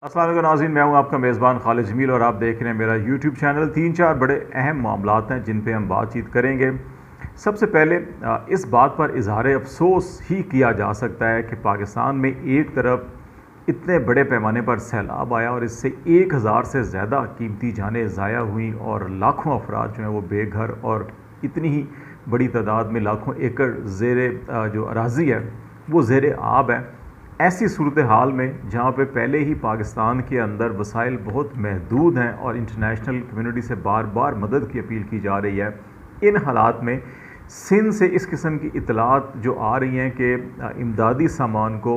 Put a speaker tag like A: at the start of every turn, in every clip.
A: अस्सलाम वालेकुम नाज़रीन, मैं हूं आपका मेज़बान खालिद जमील और आप देख रहे हैं मेरा यूट्यूब चैनल। 3-4 बड़े अहम मामलात हैं जिन पे हम बातचीत करेंगे। सबसे पहले इस बात पर इज़हार अफसोस ही किया जा सकता है कि पाकिस्तान में एक तरफ इतने बड़े पैमाने पर सैलाब आया और इससे 1000 से ज़्यादा कीमती जानें ज़ाया हुई और लाखों अफराद जो हैं वो बेघर और इतनी ही बड़ी तादाद में लाखों एकड़ ज़ेरे जो अराज़ी है वो ज़ेरे आब है। ऐसी सूरत हाल में जहाँ पे पहले ही पाकिस्तान के अंदर वसाइल बहुत महदूद हैं और इंटरनेशनल कम्युनिटी से बार बार मदद की अपील की जा रही है, इन हालात में सिंध से इस किस्म की इतलात जो आ रही हैं कि इमदादी सामान को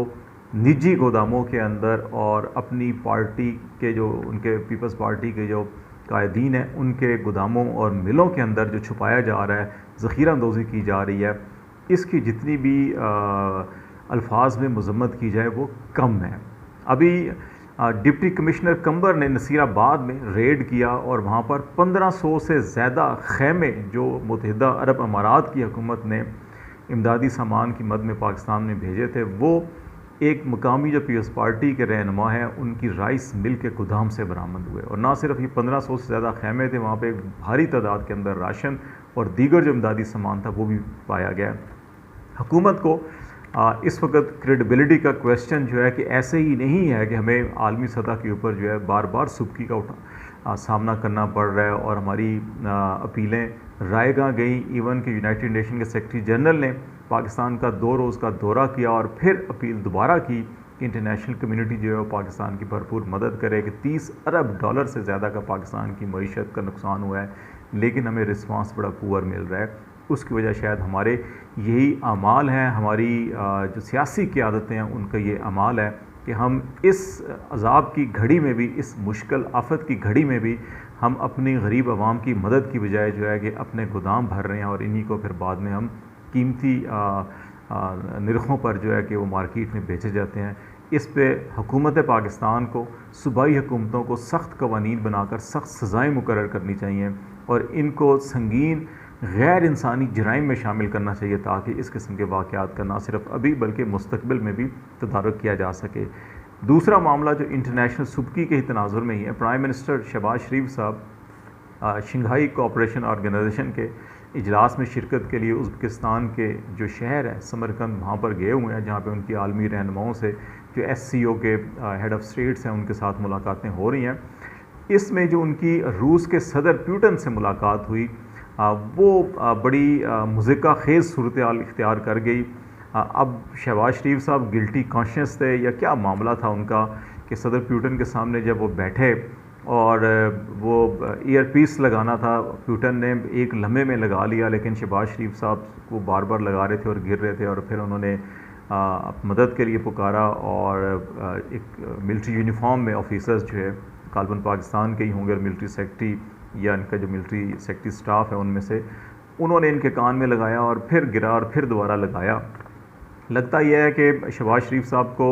A: निजी गोदामों के अंदर और अपनी पार्टी के जो उनके पीपल्स पार्टी के जो कायदीन हैं उनके गोदामों और मिलों के अंदर जो छुपाया जा रहा है, ज़ख़ीरा अंदोज़ी की जा रही है, इसकी जितनी भी अल्फाज में मज़म्मत की जाए वो कम है। अभी डिप्टी कमिश्नर कंबर ने नसीराबाद में रेड किया और वहाँ पर 1500 से ज़्यादा ख़ैमे जो मुत्तहिदा अरब अमारात की हुकूमत ने इमदादी सामान की मद में पाकिस्तान में भेजे थे, वो एक मकामी जो पीपल्स पार्टी के रहनुमा हैं उनकी राइस मिल के गोदाम से बरामद हुए। और ना सिर्फ ये 1500 से ज़्यादा ख़ैमे थे, वहाँ पर भारी तादाद के अंदर राशन और दीगर जो इमदादी सामान था वो भी पाया गया। हुकूमत को इस वक्त क्रेडिबिलिटी का क्वेश्चन जो है कि ऐसे ही नहीं है कि हमें आलमी सतह के ऊपर जो है बार बार सुबकी का सामना करना पड़ रहा है और हमारी अपीलें रायगां गई। इवन कि यूनाइटेड नेशन के सेक्रेटरी जनरल ने पाकिस्तान का 2 रोज़ का दौरा किया और फिर अपील दोबारा की कि इंटरनेशनल कम्युनिटी जो है वो पाकिस्तान की भरपूर मदद करे कि 30 अरब डॉलर से ज़्यादा का पाकिस्तान की मईशत का नुकसान हुआ है, लेकिन हमें रिस्पांस बड़ा पुअर मिल रहा है। उसकी वजह शायद हमारे यही अमाल हैं, हमारी जो सियासी क़यादतें हैं उनका ये अमाल है कि हम इस अज़ाब की घड़ी में भी, इस मुश्किल आफत की घड़ी में भी हम अपनी गरीब आवाम की मदद की बजाय जो है कि अपने गोदाम भर रहे हैं और इन्हीं को फिर बाद में हम कीमती निरखों पर जो है कि वो मार्केट में बेचे जाते हैं। इस पे हुकूमत पाकिस्तान को, सूबाई हुकूमतों को सख्त कवानीन बनाकर सख्त सज़ाएँ मुकर्रर करनी चाहिए और इनको संगीन गैर इंसानी जराइम में शामिल करना चाहिए ताकि इस किस्म के वाक़यात का ना सिर्फ अभी बल्कि मुस्तकबिल में भी तदारुक किया जा सके। दूसरा मामला जो इंटरनेशनल सुबकी के ही तनाजुर में ही है, प्राइम मिनिस्टर शहबाज शरीफ साहब शंघाई कोऑपरेशन ऑर्गेनाइजेशन के इजलास में शिरकत के लिए उज़्बेकिस्तान के जो शहर है समरकंद वहाँ पर गए हुए हैं, जहाँ पर उनकी आलमी रहनुमाओं से जो SCO के हेड ऑफ़ स्टेट्स हैं उनके साथ मुलाकातें हो रही हैं। इसमें जो उनकी रूस के सदर प्यूटन से मुलाकात हुई वो बड़ी मुज़िका ख़ेज़ सूरत हाल इख्तियार कर गई। अब शहबाज शरीफ साहब गिल्टी कॉन्शियस थे या क्या मामला था उनका कि सदर प्यूटन के सामने जब वो बैठे और वो ईयर पीस लगाना था, प्यूटन ने एक लम्हे में लगा लिया, लेकिन शहबाज शरीफ साहब को बार बार लगा रहे थे और गिर रहे थे और फिर उन्होंने मदद के लिए पुकारा और एक मिलिट्री यूनिफॉर्म में ऑफिसर्स जो है गालिबन पाकिस्तान के ही होंगे और मिलिट्री सेक्रेटरी या इनका जो मिलिट्री सेक्रेटरी स्टाफ है उनमें से, उन्होंने इनके कान में लगाया और फिर गिरा और फिर दोबारा लगाया। लगता यह है कि शहबाज शरीफ साहब को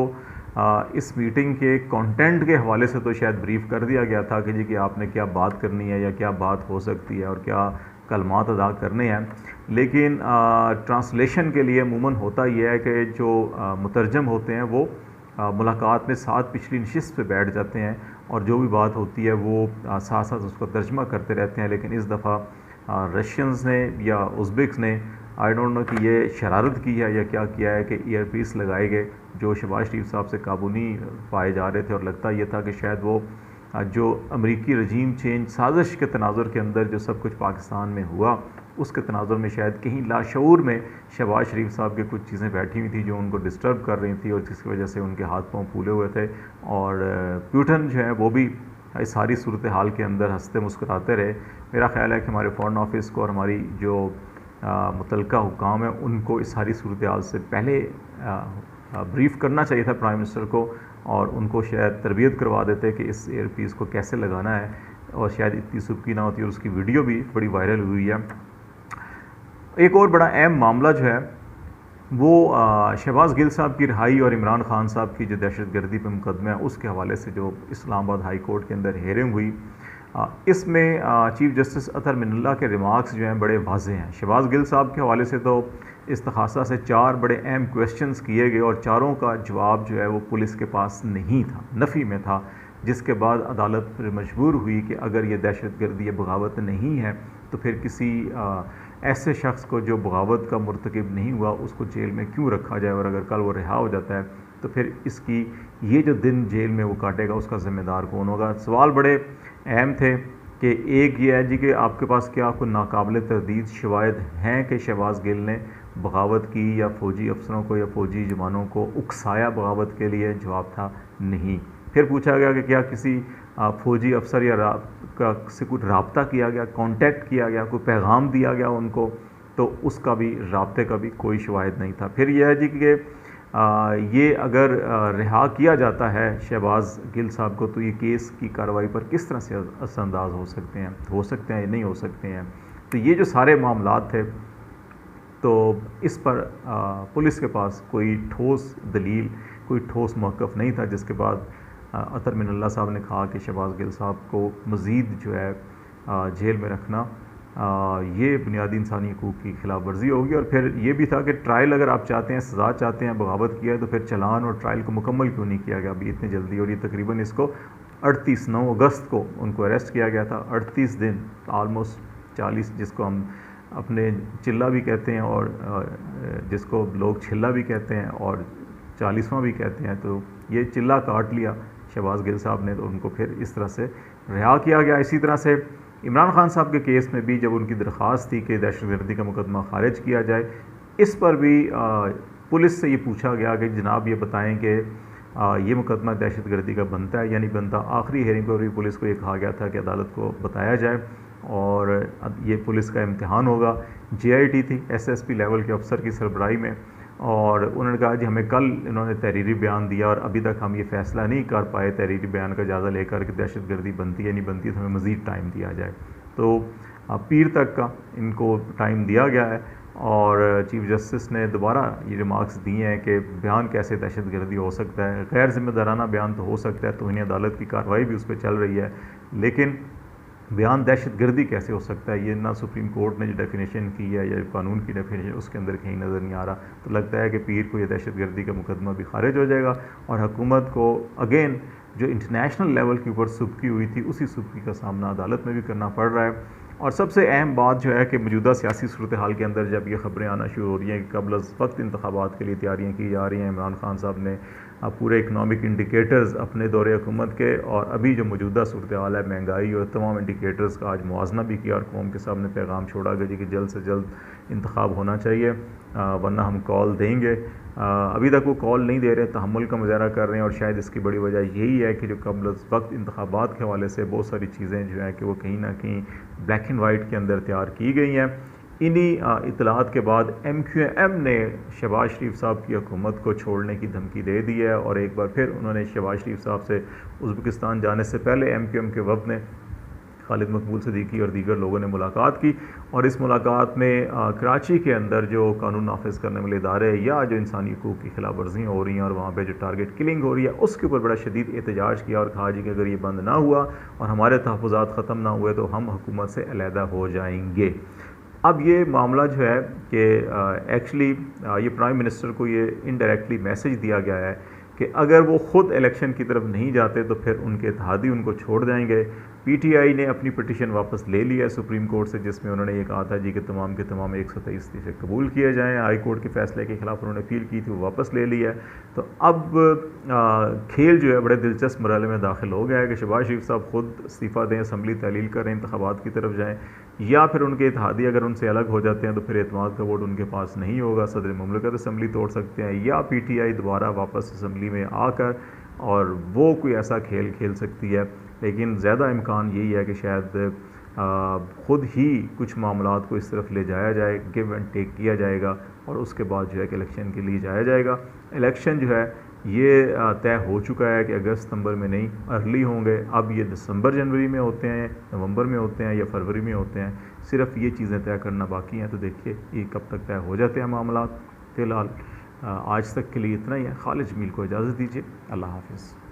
A: इस मीटिंग के कंटेंट के हवाले से तो शायद ब्रीफ कर दिया गया था कि जी कि आपने क्या बात करनी है या क्या बात हो सकती है और क्या कलमात अदा करने हैं, लेकिन ट्रांसलेशन के लिए अमूमन होता यह है कि जो मुतरजम होते हैं वो मुलाकात में साथ पिछली नशिस्त पे बैठ जाते हैं और जो भी बात होती है वो साथ साथ उसका तर्जमा करते रहते हैं। लेकिन इस दफ़ा रशियंस ने या उज़्बेक्स ने आई डोंट नो कि ये शरारत की है या क्या किया है कि ईयर पीस लगाए गए जो शहबाज शरीफ साहब से काबू नहीं पाए जा रहे थे और लगता ये था कि शायद वो जो अमरीकी रजीम चेंज साजिश के तनाजुर के अंदर जो सब कुछ पाकिस्तान में हुआ उसके तनाजुर में शायद कहीं लाशऊर में शहबाज शरीफ साहब की कुछ चीज़ें बैठी हुई थी जो उनको डिस्टर्ब कर रही थी और जिसकी वजह से उनके हाथ पांव फूले हुए थे और प्यूटन जो है वो भी इस सारी सूरत हाल के अंदर हंसते मुस्कुराते रहे। मेरा ख्याल है कि हमारे फ़ॉरेन ऑफिस को और हमारी जो मुतल्लिका हुकाम है उनको इस सारी सूरत हाल से पहले ब्रीफ़ करना चाहिए था प्राइम मिनिस्टर को और उनको शायद तरबियत करवा देते कि इस एयर पीस को कैसे लगाना है और शायद इतनी सुबकी ना होती और उसकी वीडियो भी बड़ी वायरल हुई है। एक और बड़ा अहम मामला जो है वो शहबाज गिल साहब की रिहाई और इमरान खान साहब की जो दहशतगर्दी पे मुकदमा है उसके हवाले से जो इस्लामाबाद हाई कोर्ट के अंदर हेयरिंग हुई, इसमें चीफ जस्टिस अतर मिनल्ला के रिमार्क्स जो हैं बड़े वाज़ेह हैं। शहबाज गिल साहब के हवाले से तो इस्तखासा से 4 बड़े अहम क्वेश्चंस किए गए और चारों का जवाब जो है वो पुलिस के पास नहीं था, नफ़ी में था, जिसके बाद अदालत फिर मजबूर हुई कि अगर ये दहशतगर्दी या बगावत नहीं है तो फिर किसी ऐसे शख्स को जो बगावत का मुर्तकिब नहीं हुआ उसको जेल में क्यों रखा जाए, और अगर कल वो रिहा हो जाता है तो फिर इसकी ये जो दिन जेल में वो काटेगा उसका ज़िम्मेदार कौन होगा। सवाल बड़े अहम थे कि एक ये है जी कि आपके पास क्या कोई नाकाबिल तरदीद शवाहिद हैं कि शहबाज गिल ने बगावत की या फ़ौजी अफसरों को या फ़ौजी जवानों को उकसाया बगावत के लिए। जवाब था नहीं। फिर पूछा गया कि क्या किसी फ़ौजी अफसर या से कुछ रब्ता किया गया, कांटेक्ट किया गया, कोई पैगाम दिया गया उनको, तो उसका भी रब्ते का भी कोई शवाहिद नहीं था। फिर यह है जी कि ये अगर रिहा किया जाता है शहबाज गिल साहब को तो ये केस की कार्रवाई पर किस तरह से असरअंदाज हो सकते हैं या नहीं हो सकते हैं। तो ये जो सारे मामलात थे तो इस पर पुलिस के पास कोई ठोस दलील, कोई ठोस मौक़िफ़ नहीं था, जिसके बाद अतर मिनल्ला साहब ने कहा कि शहबाज गिल साहब को मज़ीद जो है जेल में रखना ये बुनियादी इंसानी हकूक़ की खिलाफ वर्जी होगी। और फिर ये भी था कि ट्रायल अगर आप चाहते हैं, सज़ा चाहते हैं, बगावत किया है तो फिर चलान और ट्रायल को मुकम्मल क्यों नहीं किया गया अभी इतनी जल्दी। और ये तकरीबन इसको 9 अगस्त को उनको अरेस्ट किया गया था। 38 दिन, आलमोस्ट 40, जिसको हम अपने चिल्ला भी कहते हैं और जिसको लोग छिल्ला भी कहते हैं और 40वां भी कहते हैं, तो ये चिल्ला काट लिया शहबाज गिल साहब ने, तो उनको फिर इस तरह से रिहा किया गया। इसी तरह से इमरान खान साहब के केस में भी जब उनकी दरख्वास्त थी कि दहशतगर्दी का मुकदमा खारिज किया जाए, इस पर भी पुलिस से ये पूछा गया कि जनाब ये बताएं कि ये मुकदमा दहशतगर्दी का बनता है या नहीं बनता। आखिरी हेयरिंग पर भी पुलिस को ये कहा गया था कि अदालत को बताया जाए और ये पुलिस का इम्तिहान होगा। JIT थी SSP लेवल के अफसर की सरबराही में, और उन्होंने कहा जी हमें कल इन्होंने तहरीरी बयान दिया और अभी तक हम ये फ़ैसला नहीं कर पाए तहरीरी बयान का जायज़ा लेकर कि दहशतगर्दी बनती है नहीं बनती, तो हमें मज़ीद टाइम दिया जाए। तो पीर तक का इनको टाइम दिया गया है और चीफ जस्टिस ने दोबारा ये रिमार्क्स दिए हैं कि बयान कैसे दहशतगर्दी हो सकता है। गैर ज़िम्मेदाराना बयान तो हो सकता है, तो इन्हें अदालत की कार्रवाई भी उस पर चल रही है, लेकिन बयान दहशतगर्दी कैसे हो सकता है ये ना सुप्रीम कोर्ट ने जो डेफिनेशन की है या कानून की डेफिनेशन उसके अंदर कहीं नज़र नहीं आ रहा। तो लगता है कि पीर को ये दहशतगर्दी का मुकदमा भी खारिज हो जाएगा और हुकूमत को अगेन जो इंटरनेशनल लेवल के ऊपर सुबकी हुई थी उसी सुबकी का सामना अदालत में भी करना पड़ रहा है। और सबसे अहम बात जो है कि मौजूदा सियासी सूरत हाल के अंदर जब ये ख़बरें आना शुरू हो रही हैं कि कबल वक्त इंतखाबात के लिए तैयारियाँ की जा रही हैं, इमरान खान साहब ने पूरे इकनॉमिक इंडिकेटर्स अपने दौरे हुकूमत के और अभी जो मौजूदा सूरत हाल है, महंगाई और तमाम इंडिकेटर्स का आज मुआजना भी किया और कौम के सामने पैगाम छोड़ा गया जी कि जल्द से जल्द इंतखाब होना चाहिए, वरना हम कॉल देंगे। अभी तक वो कॉल नहीं दे रहे, तहम्मुल का मुजाहरा कर रहे हैं और शायद इसकी बड़ी वजह यही है कि जो कबल वक्त इंतखाबात के हवाले से बहुत सारी चीज़ें जो हैं कि वो कहीं ना कहीं ब्लैक एंड वाइट के अंदर तैयार की गई हैं। इन्हीं इतलात के बाद MQM ने शहबाज शरीफ साहब की हुकूमत को छोड़ने की धमकी दे दी है और एक बार फिर उन्होंने शहबाज शरीफ साहब से उज़्बेकिस्तान जाने से पहले MQM के वफ़द ने खालिद मकबूल सिद्दीकी और दीगर लोगों ने मुलाकात की और इस मुलाकात में कराची के अंदर जो कानून नाफिज करने वाले इदारे या जो इंसानी हकूक़ की खिलाफ वर्जियाँ हो रही हैं और वहाँ पे जो टारगेट किलिंग हो रही है उसके ऊपर बड़ा शदीद एहतजाज किया और कहा जी कि अगर ये बंद ना हुआ और हमारे तहफ़्फ़ुज़ात ख़त्म ना हुए तो हम हुकूमत से अलहदा हो जाएंगे। अब ये मामला जो है कि एक्चुअली ये प्राइम मिनिस्टर को ये इनडायरेक्टली मैसेज दिया गया है कि अगर वो ख़ुद इलेक्शन की तरफ नहीं जाते तो फिर उनके इत्तेहादी उनको छोड़ जाएंगे। PTI ने अपनी पिटीशन वापस ले लिया है सुप्रीम कोर्ट से, जिसमें उन्होंने ये कहा था जी कि तमाम के तमाम 123 इस्तीफ़े कबूल किए जाएँ। हाई कोर्ट के फैसले के ख़िलाफ़ उन्होंने अपील की थी, वो वापस ले लिया है। तो अब खेल जो है बड़े दिलचस्प मरहले में दाखिल हो गया है कि शहबाज शरीफ साहब ख़ुद इस्तीफ़ा दें, असम्बली तहलील करें, इंतखाबात की तरफ जाएँ, या फिर उनके इत्तेहादी अगर उनसे अलग हो जाते हैं तो फिर एतमाद का वोट उनके पास नहीं होगा, सदर मुमलिकत असम्बली तोड़ सकते हैं, या PTI दोबारा वापस असम्बली में आकर और वो कोई ऐसा खेल खेल सकती है। लेकिन ज़्यादा इम्कान यही है कि शायद ख़ुद ही कुछ मामलात को इस तरफ ले जाया जाए, गिव एंड टेक किया जाएगा और उसके बाद जो है कि इलेक्शन के लिए जाया जाएगा। इलेक्शन जो है ये तय हो चुका है कि अगस्त सितंबर में नहीं, अर्ली होंगे। अब ये दिसंबर जनवरी में होते हैं, नवंबर में होते हैं या फरवरी में होते हैं, सिर्फ ये चीज़ें तय करना बाकी हैं। तो देखिए ये कब तक तय हो जाते हैं मामला। फ़िलहाल आज तक के लिए इतना ही है। खालिद जमील को इजाज़त दीजिए। अल्लाह हाफ़िज़।